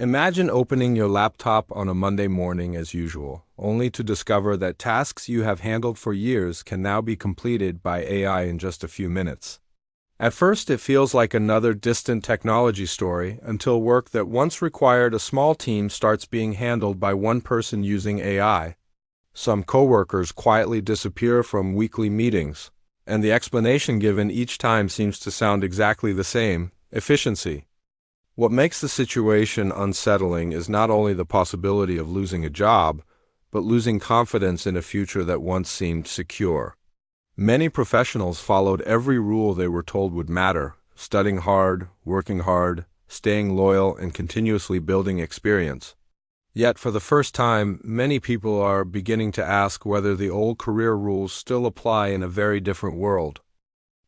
Imagine opening your laptop on a Monday morning as usual, only to discover that tasks you have handled for years can now be completed by AI in just a few minutes. At first, it feels like another distant technology story until work that once required a small team starts being handled by one person using AI. Some coworkers quietly disappear from weekly meetings, and the explanation given each time seems to sound exactly the same: efficiency. What makes the situation unsettling is not only the possibility of losing a job, but losing confidence in a future that once seemed secure. Many professionals followed every rule they were told would matter: studying hard, working hard, staying loyal, and continuously building experience. Yet, for the first time, many people are beginning to ask whether the old career rules still apply in a very different world.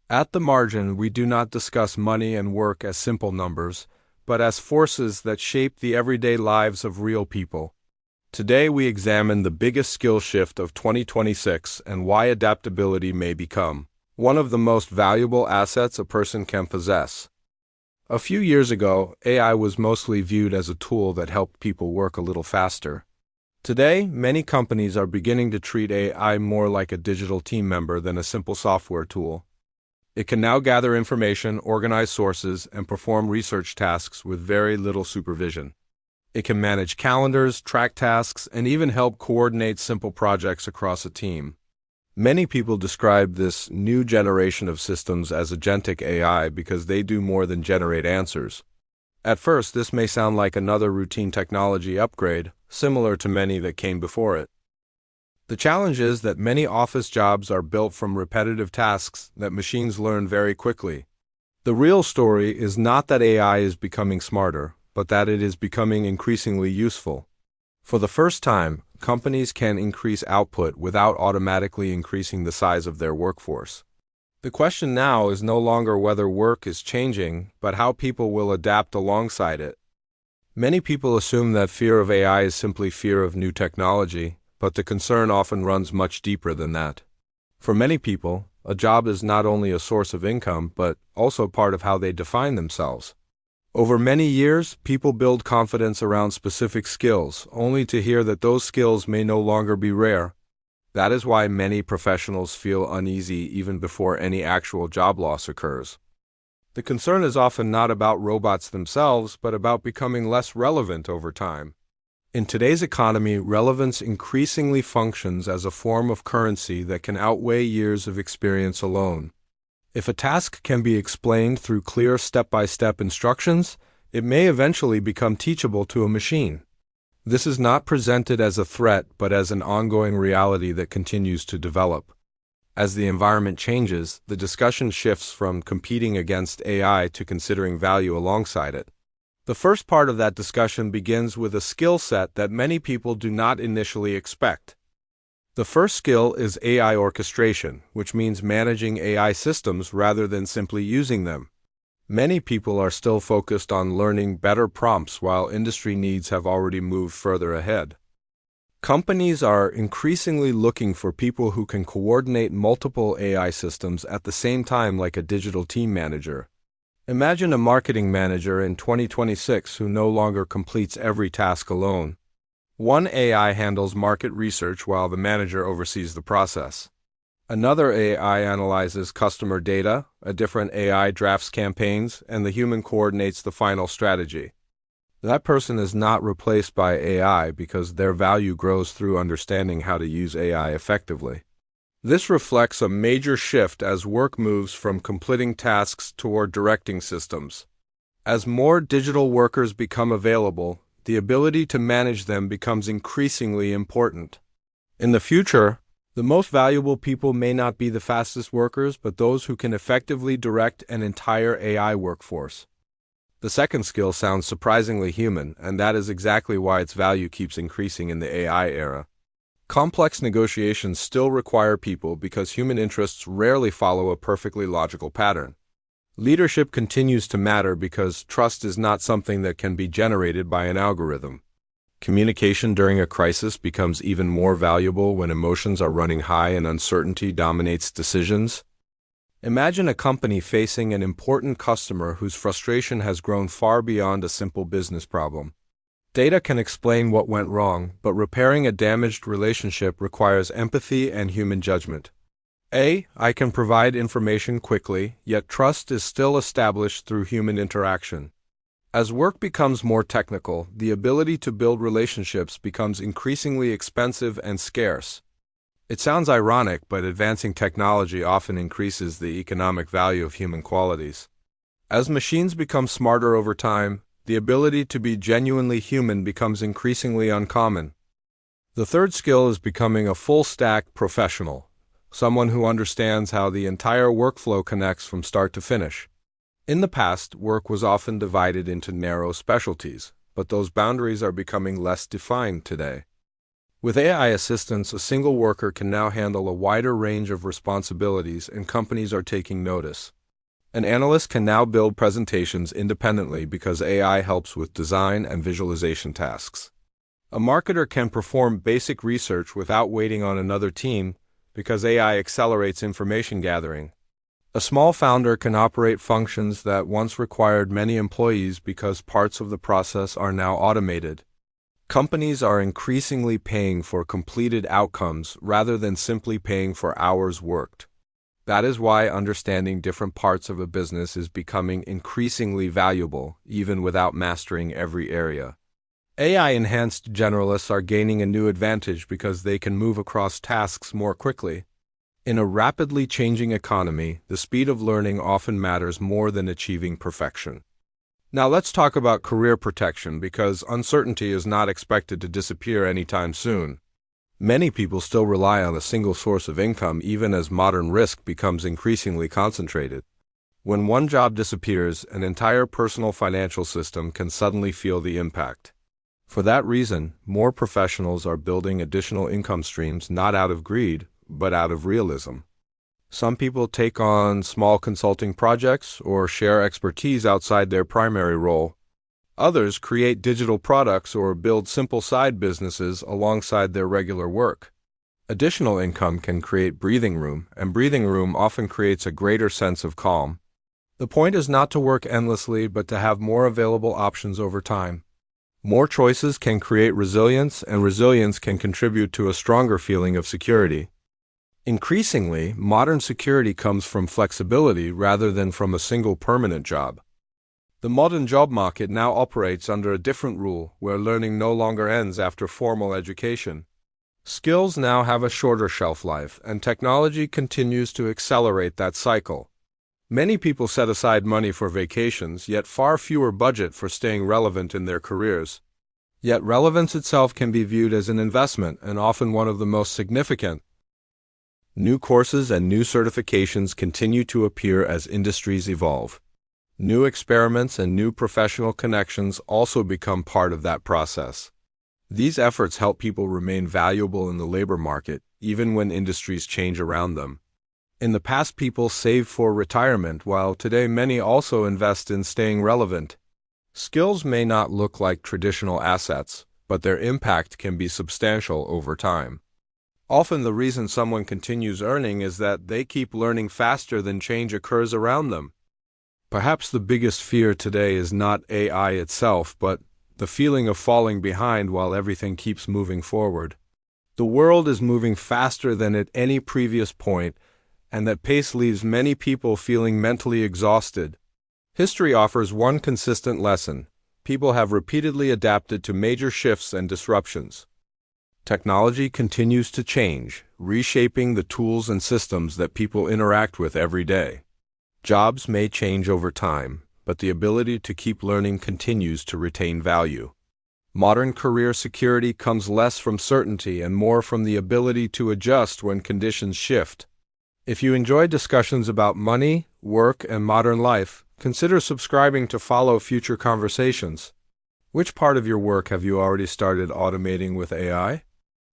At the margin, we do not discuss money and work as simple numbers, but as forces that shape the everyday lives of real people. Today we examine the biggest skill shift of 2026 and why adaptability may become one of the most valuable assets a person can possess. A few years ago, AI was mostly viewed as a tool that helped people work a little faster. Today, many companies are beginning to treat AI more like a digital team member than a simple software tool. It can now gather information, organize sources, and perform research tasks with very little supervision. It can manage calendars, track tasks, and even help coordinate simple projects across a team. Many people describe this new generation of systems as Agentic AI because they do more than generate answers. At first, this may sound like another routine technology upgrade, similar to many that came before it. The challenge is that many office jobs are built from repetitive tasks that machines learn very quickly. The real story is not that AI is becoming smarter, but that it is becoming increasingly useful. For the first time, companies can increase output without automatically increasing the size of their workforce. The question now is no longer whether work is changing, but how people will adapt alongside it. Many people assume that fear of AI is simply fear of new technology, but the concern often runs much deeper than that. For many people, a job is not only a source of income, but also part of how they define themselves. Over many years, people build confidence around specific skills, only to hear that those skills may no longer be rare. That is why many professionals feel uneasy even before any actual job loss occurs. The concern is often not about robots themselves, but about becoming less relevant over time. In today's economy, relevance increasingly functions as a form of currency that can outweigh years of experience alone. If a task can be explained through clear step-by-step instructions, it may eventually become teachable to a machine. This is not presented as a threat, but as an ongoing reality that continues to develop. As the environment changes, the discussion shifts from competing against AI to considering value alongside it. The first part of that discussion begins with a skill set that many people do not initially expect. The first skill is AI orchestration, which means managing AI systems rather than simply using them. Many people are still focused on learning better prompts while industry needs have already moved further ahead. Companies are increasingly looking for people who can coordinate multiple AI systems at the same time, like a digital team manager. Imagine a marketing manager in 2026 who no longer completes every task alone. One AI handles market research while the manager oversees the process. Another AI analyzes customer data, a different AI drafts campaigns, and the human coordinates the final strategy. That person is not replaced by AI because their value grows through understanding how to use AI effectively. This reflects a major shift as work moves from completing tasks toward directing systems. As more digital workers become available, the ability to manage them becomes increasingly important. In the future, the most valuable people may not be the fastest workers, but those who can effectively direct an entire AI workforce. The second skill sounds surprisingly human, and that is exactly why its value keeps increasing in the AI era. Complex negotiations still require people because human interests rarely follow a perfectly logical pattern. Leadership continues to matter because trust is not something that can be generated by an algorithm. Communication during a crisis becomes even more valuable when emotions are running high and uncertainty dominates decisions. Imagine a company facing an important customer whose frustration has grown far beyond a simple business problem. Data can explain what went wrong, but repairing a damaged relationship requires empathy and human judgment. I can provide information quickly, yet trust is still established through human interaction. As work becomes more technical, the ability to build relationships becomes increasingly expensive and scarce. It sounds ironic, but advancing technology often increases the economic value of human qualities. As machines become smarter over time, the ability to be genuinely human becomes increasingly uncommon. The third skill is becoming a full-stack professional, someone who understands how the entire workflow connects from start to finish. In the past, work was often divided into narrow specialties, but those boundaries are becoming less defined today. With AI assistance, a single worker can now handle a wider range of responsibilities, and companies are taking notice. An analyst can now build presentations independently because AI helps with design and visualization tasks. A marketer can perform basic research without waiting on another team because AI accelerates information gathering. A small founder can operate functions that once required many employees because parts of the process are now automated. Companies are increasingly paying for completed outcomes rather than simply paying for hours worked. That is why understanding different parts of a business is becoming increasingly valuable, even without mastering every area. AI-enhanced generalists are gaining a new advantage because they can move across tasks more quickly. In a rapidly changing economy, the speed of learning often matters more than achieving perfection. Now let's talk about career protection, because uncertainty is not expected to disappear anytime soon. Many people still rely on a single source of income even as modern risk becomes increasingly concentrated. When one job disappears, an entire personal financial system can suddenly feel the impact. For that reason, more professionals are building additional income streams not out of greed, but out of realism. Some people take on small consulting projects or share expertise outside their primary role. Others create digital products or build simple side businesses alongside their regular work. Additional income can create breathing room, and breathing room often creates a greater sense of calm. The point is not to work endlessly, but to have more available options over time. More choices can create resilience, and resilience can contribute to a stronger feeling of security. Increasingly, modern security comes from flexibility rather than from a single permanent job. The modern job market now operates under a different rule, where learning no longer ends after formal education. Skills now have a shorter shelf life, and technology continues to accelerate that cycle. Many people set aside money for vacations, yet far fewer budget for staying relevant in their careers. Yet relevance itself can be viewed as an investment, and often one of the most significant. New courses and new certifications continue to appear as industries evolve. New experiments and new professional connections also become part of that process. These efforts help people remain valuable in the labor market, even when industries change around them. In the past, people saved for retirement, while today many also invest in staying relevant. Skills may not look like traditional assets, but their impact can be substantial over time. Often the reason someone continues earning is that they keep learning faster than change occurs around them. Perhaps the biggest fear today is not AI itself, but the feeling of falling behind while everything keeps moving forward. The world is moving faster than at any previous point, and that pace leaves many people feeling mentally exhausted. History offers one consistent lesson: people have repeatedly adapted to major shifts and disruptions. Technology continues to change, reshaping the tools and systems that people interact with every day. Jobs may change over time, but the ability to keep learning continues to retain value. Modern career security comes less from certainty and more from the ability to adjust when conditions shift. If you enjoy discussions about money, work, and modern life, consider subscribing to follow future conversations. Which part of your work have you already started automating with AI?